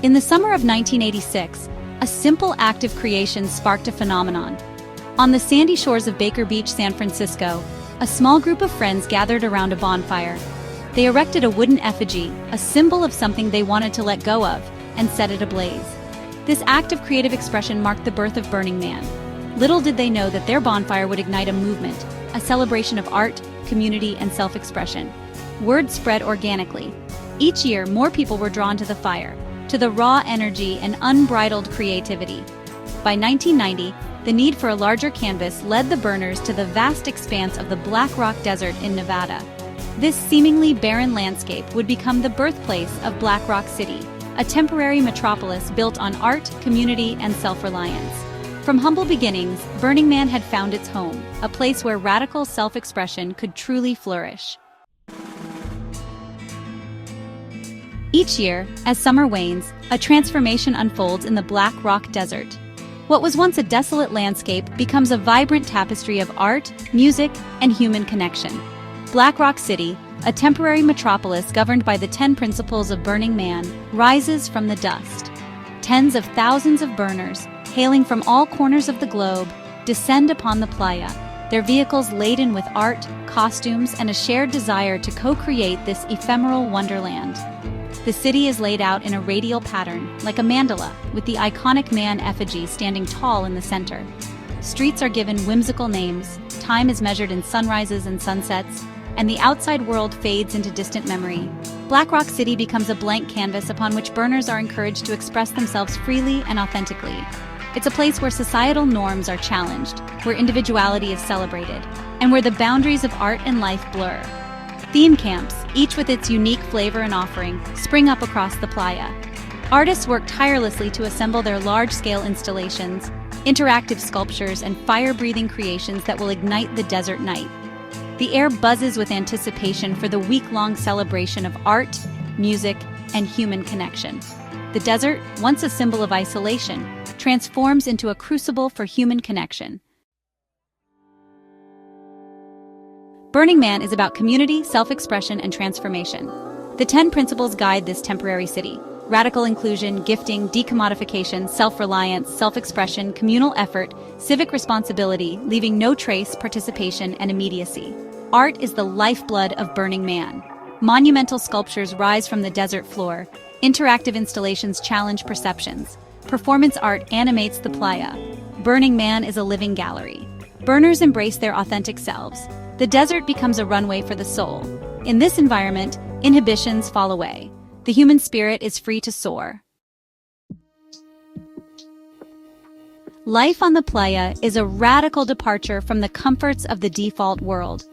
In the summer of 1986, a simple act of creation sparked a phenomenon. On the sandy shores of Baker Beach, San Francisco, a small group of friends gathered around a bonfire. They erected a wooden effigy, a symbol of something they wanted to let go of, and set it ablaze. This act of creative expression marked the birth of Burning Man. Little did they know that their bonfire would ignite a movement, a celebration of art, community, and self-expression. Word spread organically. Each year, more people were drawn to the fire, to the raw energy and unbridled creativity. By 1990, the need for a larger canvas led the burners to the vast expanse of the Black Rock Desert in Nevada. This seemingly barren landscape would become the birthplace of Black Rock City, a temporary metropolis built on art, community, and self-reliance. From humble beginnings, Burning Man had found its home, a place where radical self-expression could truly flourish. Each year, as summer wanes, a transformation unfolds in the Black Rock Desert. What was once a desolate landscape becomes a vibrant tapestry of art, music, and human connection. Black Rock City, a temporary metropolis governed by the 10 principles of Burning Man, rises from the dust. Tens of thousands of burners, hailing from all corners of the globe, descend upon the playa, their vehicles laden with art, costumes, and a shared desire to co-create this ephemeral wonderland. The city is laid out in a radial pattern, like a mandala, with the iconic man effigy standing tall in the center. Streets are given whimsical names, time is measured in sunrises and sunsets, and the outside world fades into distant memory. Black Rock City becomes a blank canvas upon which burners are encouraged to express themselves freely and authentically. It's a place where societal norms are challenged, where individuality is celebrated, and where the boundaries of art and life blur. Theme camps, each with its unique flavor and offering, spring up across the playa. Artists work tirelessly to assemble their large-scale installations, interactive sculptures, and fire-breathing creations that will ignite the desert night. The air buzzes with anticipation for the week-long celebration of art, music, and human connection. The desert, once a symbol of isolation, transforms into a crucible for human connection. Burning Man is about community, self-expression, and transformation. The 10 principles guide this temporary city: radical inclusion, gifting, decommodification, self-reliance, self-expression, communal effort, civic responsibility, leaving no trace, participation, and immediacy. Art is the lifeblood of Burning Man. Monumental sculptures rise from the desert floor. Interactive installations challenge perceptions. Performance art animates the playa. Burning Man is a living gallery. Burners embrace their authentic selves. The desert becomes a runway for the soul. In this environment, inhibitions fall away. The human spirit is free to soar. Life on the playa is a radical departure from the comforts of the default world.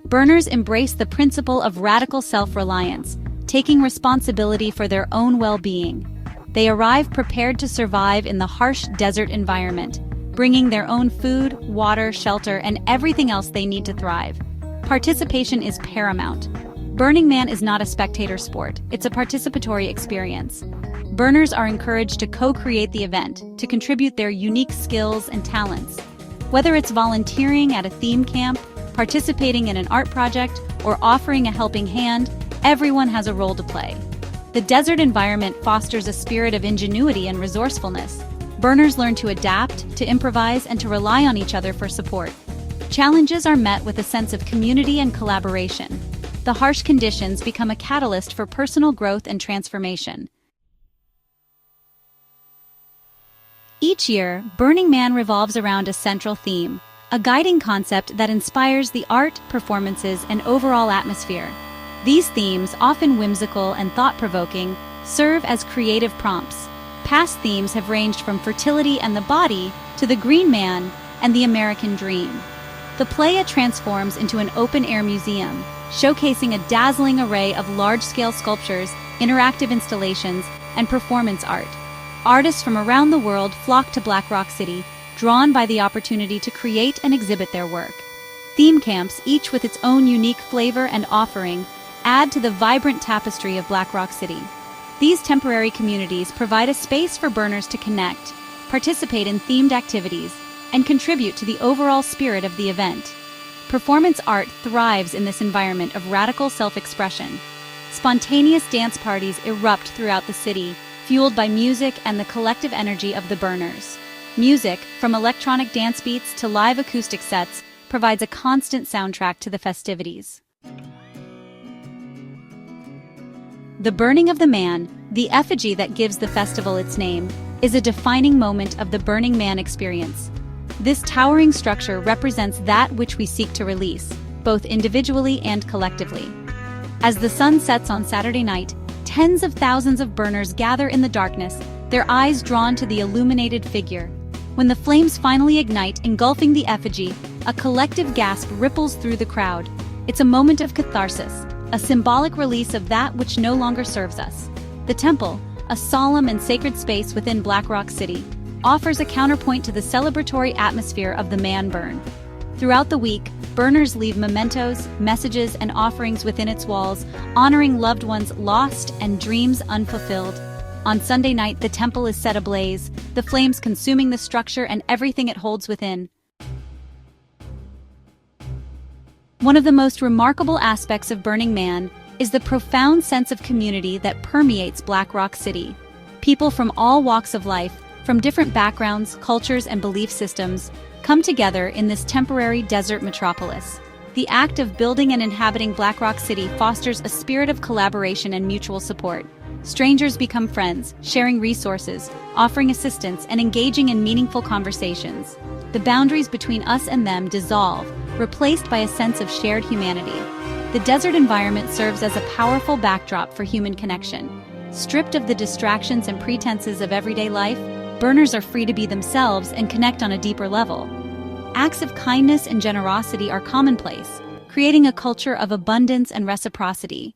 Burners embrace the principle of radical self-reliance, taking responsibility for their own well-being. They arrive prepared to survive in the harsh desert environment, bringing their own food, water, shelter, and everything else they need to thrive. Participation is paramount. Burning Man is not a spectator sport, it's a participatory experience. Burners are encouraged to co-create the event, to contribute their unique skills and talents. Whether it's volunteering at a theme camp, participating in an art project, or offering a helping hand, everyone has a role to play. The desert environment fosters a spirit of ingenuity and resourcefulness. Burners learn to adapt, to improvise, and to rely on each other for support. Challenges are met with a sense of community and collaboration. The harsh conditions become a catalyst for personal growth and transformation. Each year, Burning Man revolves around a central theme, a guiding concept that inspires the art, performances, and overall atmosphere. These themes, often whimsical and thought-provoking, serve as creative prompts. Past themes have ranged from fertility and the body to the Green Man and the American Dream. The playa transforms into an open-air museum, showcasing a dazzling array of large-scale sculptures, interactive installations, and performance art. Artists from around the world flock to Black Rock City, drawn by the opportunity to create and exhibit their work. Theme camps, each with its own unique flavor and offering, add to the vibrant tapestry of Black Rock City. These temporary communities provide a space for burners to connect, participate in themed activities, and contribute to the overall spirit of the event. Performance art thrives in this environment of radical self-expression. Spontaneous dance parties erupt throughout the city, fueled by music and the collective energy of the burners. Music, from electronic dance beats to live acoustic sets, provides a constant soundtrack to the festivities. The burning of the man, the effigy that gives the festival its name, is a defining moment of the Burning Man experience. This towering structure represents that which we seek to release, both individually and collectively. As the sun sets on Saturday night, tens of thousands of burners gather in the darkness, their eyes drawn to the illuminated figure. When the flames finally ignite, engulfing the effigy, a collective gasp ripples through the crowd. It's a moment of catharsis, a symbolic release of that which no longer serves us. The temple, a solemn and sacred space within Black Rock City, offers a counterpoint to the celebratory atmosphere of the man burn. Throughout the week, burners leave mementos, messages, and offerings within its walls, honoring loved ones lost and dreams unfulfilled. On Sunday night, the temple is set ablaze, the flames consuming the structure and everything it holds within. One of the most remarkable aspects of Burning Man is the profound sense of community that permeates Black Rock City. People from all walks of life, from different backgrounds, cultures, and belief systems, come together in this temporary desert metropolis. The act of building and inhabiting Black Rock City fosters a spirit of collaboration and mutual support. Strangers become friends, sharing resources, offering assistance, and engaging in meaningful conversations. The boundaries between us and them dissolve, replaced by a sense of shared humanity. The desert environment serves as a powerful backdrop for human connection. Stripped of the distractions and pretenses of everyday life, burners are free to be themselves and connect on a deeper level. Acts of kindness and generosity are commonplace, creating a culture of abundance and reciprocity.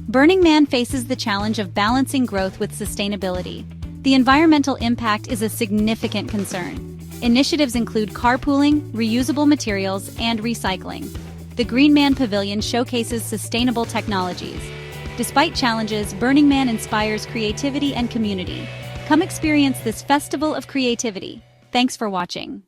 Burning Man faces the challenge of balancing growth with sustainability. The environmental impact is a significant concern. Initiatives include carpooling, reusable materials, and recycling. The Green Man Pavilion showcases sustainable technologies. Despite challenges, Burning Man inspires creativity and community. Come experience this festival of creativity. Thanks for watching.